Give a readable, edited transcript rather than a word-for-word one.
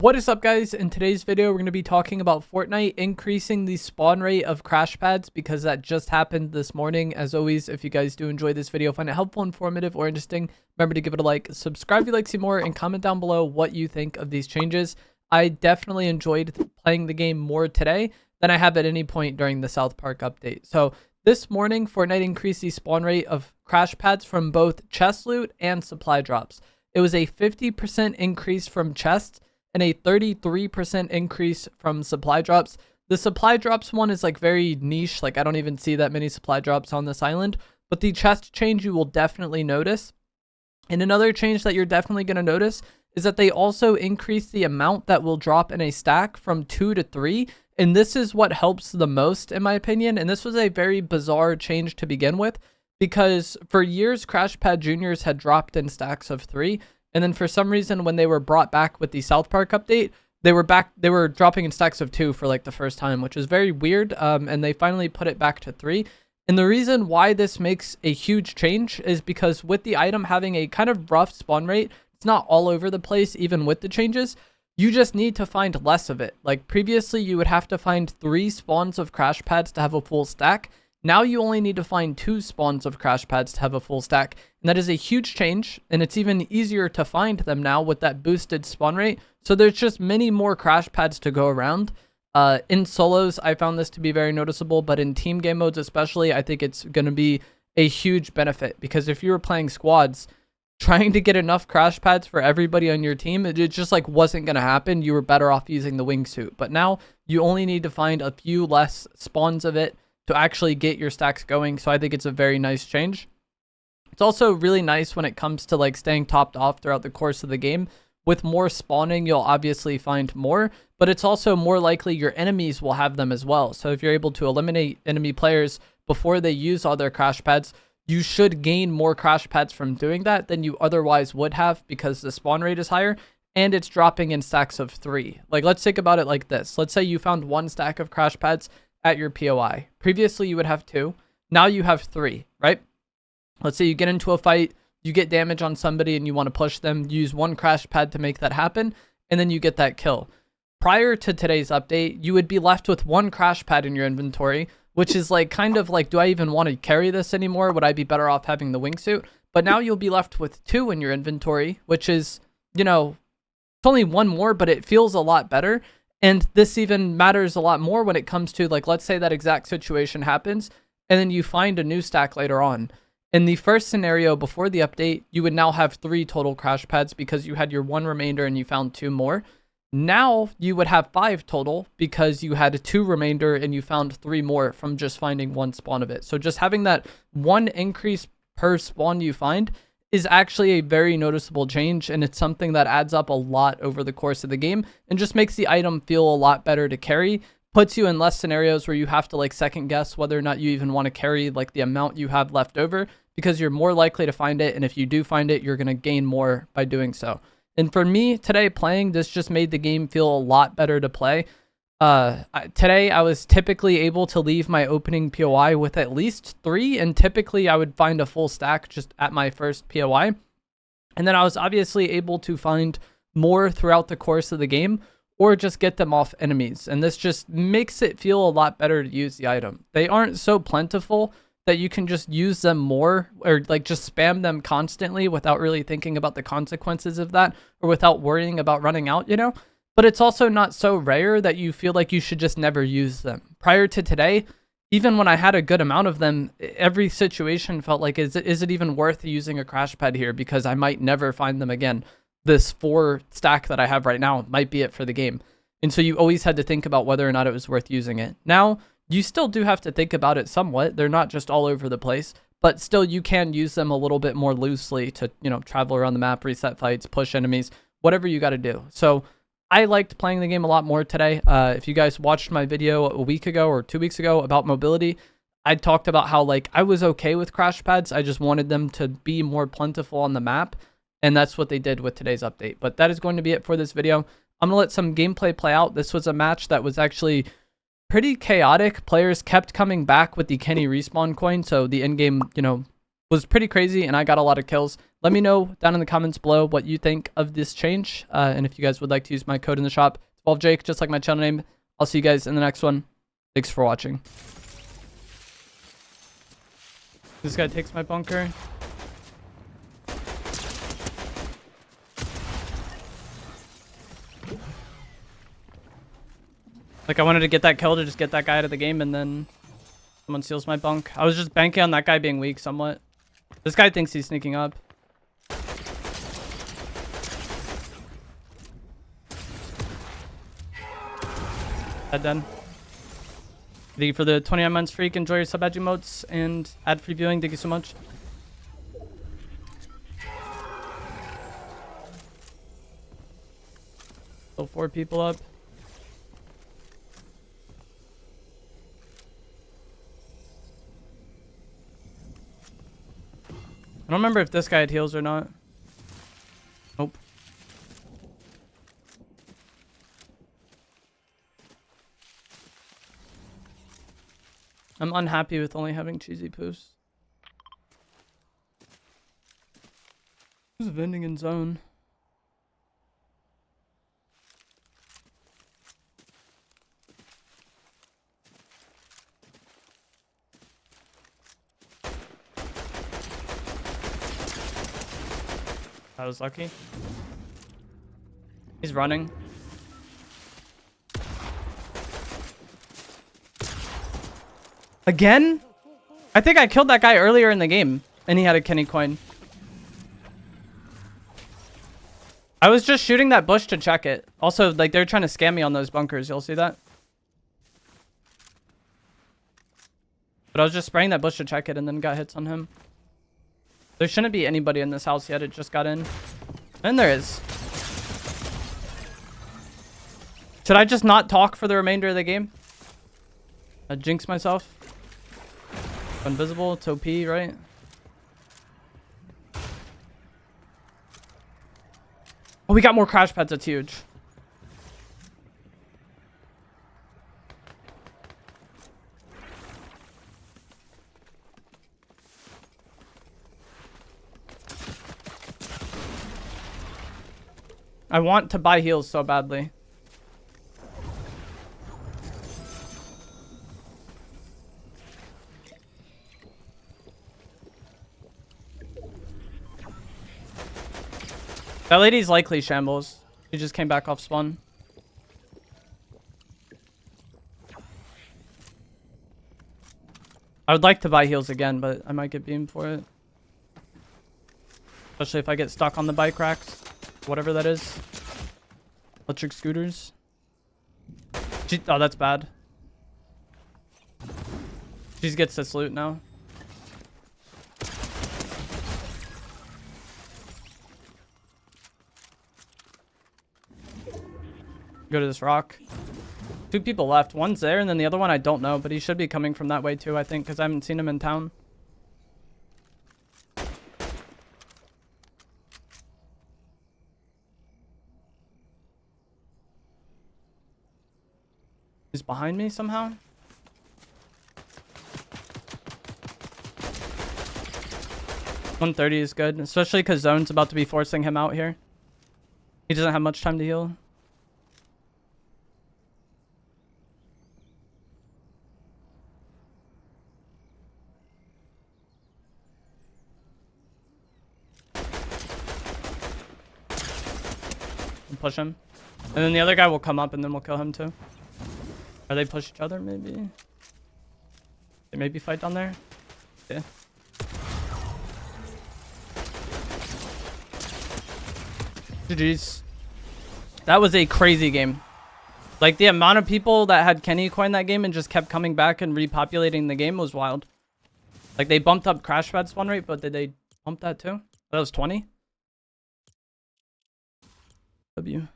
What is up, guys? In today's video, we're going to be talking about Fortnite increasing the spawn rate of crash pads because that just happened this morning. As always, if you guys do enjoy this video, find it helpful, informative, or interesting, remember to give it a like, subscribe if you'd like to see more, and comment down below what you think of these changes. I definitely enjoyed playing the game more today than I have at any point during the South Park update. So this morning, Fortnite increased the spawn rate of crash pads from both chest loot and supply drops. It was a 50% increase from chests and a 33% increase from supply drops. The supply drops one is like very niche. Like I don't even see that many supply drops on this island, but the chest change you will definitely notice. And another change that you're definitely going to notice is that they also increase the amount that will drop in a stack from 2 to 3. And this is what helps the most, in my opinion. And this was a very bizarre change to begin with, because for years, Crash Pad Jrs had dropped in stacks of 3. And then for some reason, when they were brought back with the South Park update, they were dropping in stacks of 2 for like the first time, which is very weird. And they finally put it back to 3. And the reason why this makes a huge change is because with the item having a kind of rough spawn rate, it's not all over the place, even with the changes. You just need to find less of it. Like previously, you would have to find 3 spawns of crash pads to have a full stack. Now you only need to find 2 spawns of crash pads to have a full stack. And that is a huge change. And it's even easier to find them now with that boosted spawn rate. So there's just many more crash pads to go around. In solos, I found this to be very noticeable. But in team game modes especially, I think it's going to be a huge benefit. Because if you were playing squads, trying to get enough crash pads for everybody on your team, it just like wasn't going to happen. You were better off using the wingsuit. But now you only need to find a few less spawns of it to actually get your stacks going. So I think it's a very nice change. It's also really nice when it comes to like staying topped off throughout the course of the game. With more spawning, you'll obviously find more, but it's also more likely your enemies will have them as well. So if you're able to eliminate enemy players before they use all their crash pads, you should gain more crash pads from doing that than you otherwise would have, because the spawn rate is higher and it's dropping in stacks of 3. Like let's think about it like this. Let's say you found 1 stack of crash pads at your POI. Previously you would have 2. Now you have 3, right? Let's say you get into a fight, you get damage on somebody and you want to push them, use 1 crash pad to make that happen, and then you get that kill. Prior to today's update, you would be left with 1 crash pad in your inventory, which is like kind of like, do I even want to carry this anymore? Would I be better off having the wingsuit? But now you'll be left with 2 in your inventory, which is, you know, it's only 1 more, but it feels a lot better. And this even matters a lot more when it comes to, like, let's say that exact situation happens and then you find a new stack later on. In the first scenario before the update, you would now have 3 total crash pads because you had your 1 remainder and you found 2 more. Now you would have 5 total because you had 2 remainder and you found 3 more from just finding 1 spawn of it. So just having that 1 increase per spawn you find is actually a very noticeable change, and it's something that adds up a lot over the course of the game and just makes the item feel a lot better to carry. Puts you in less scenarios where you have to like second guess whether or not you even want to carry like the amount you have left over, because you're more likely to find it, and if you do find it, you're going to gain more by doing so. And for me today, playing this just made the game feel a lot better to play. Today I was typically able to leave my opening POI with at least 3, and typically I would find a full stack just at my first POI. And then I was obviously able to find more throughout the course of the game, or just get them off enemies. And this just makes it feel a lot better to use the item. They aren't so plentiful that you can just use them more, or like just spam them constantly without really thinking about the consequences of that, or without worrying about running out, you know? But it's also not so rare that you feel like you should just never use them. Prior to today, even when I had a good amount of them, every situation felt like, is it even worth using a crash pad here? Because I might never find them again. This 4 stack that I have right now might be it for the game. And so you always had to think about whether or not it was worth using it. Now, you still do have to think about it somewhat. They're not just all over the place, but still you can use them a little bit more loosely to, you know, travel around the map, reset fights, push enemies, whatever you got to do. So I liked playing the game a lot more today. If you guys watched my video a week ago or 2 weeks ago about mobility, I talked about how like I was okay with crash pads. I just wanted them to be more plentiful on the map. And that's what they did with today's update. But that is going to be it for this video. I'm going to let some gameplay play out. This was a match that was actually pretty chaotic. Players kept coming back with the Kenny respawn coin. So the in-game, you know, was pretty crazy, and I got a lot of kills. let me know down in the comments below what you think of this change. And if you guys would like to use my code in the shop, 12Jake, just like my channel name. I'll see you guys in the next one. Thanks for watching. This guy takes my bunker. Like, I wanted to get that kill to just get that guy out of the game, and then someone steals my bunk. I was just banking on that guy being weak somewhat. This guy thinks he's sneaking up. Head done. Thank you for the 29 months freak. Enjoy your sub badge emotes and ad-free viewing. Thank you so much. Still 4 people up. I don't remember if this guy had heals or not. Nope. I'm unhappy with only having cheesy poos. Who's vending in zone? I was lucky. He's running. Again? I think I killed that guy earlier in the game, and he had a Kenny coin. I was just shooting that bush to check it. Also, like, they're trying to scam me on those bunkers. You'll see that. But I was just spraying that bush to check it, and then got hits on him. There shouldn't be anybody in this house yet. It just got in. And there is. Should I just not talk for the remainder of the game? I jinx myself. Invisible. It's OP, right? Oh, we got more crash pads. That's huge. I want to buy heals so badly. That lady's likely shambles. She just came back off spawn. I would like to buy heals again, but I might get beamed for it. Especially if I get stuck on the bike racks. Whatever that is. Electric scooters. Oh, that's bad. She gets this loot now. Go to this rock. 2 people left. One's there, and then the other one I don't know, but he should be coming from that way too, I think, because I haven't seen him in town. He's behind me somehow. $130 is good, especially because Zone's about to be forcing him out here. He doesn't have much time to heal. Push him. And then the other guy will come up and then we'll kill him too. Or they push each other maybe? They maybe fight down there? Yeah. GG's. That was a crazy game. Like, the amount of people that had Kenny coin that game and just kept coming back and repopulating the game was wild. Like, they bumped up Crash Pad spawn rate, but did they bump that too? That was 20? W.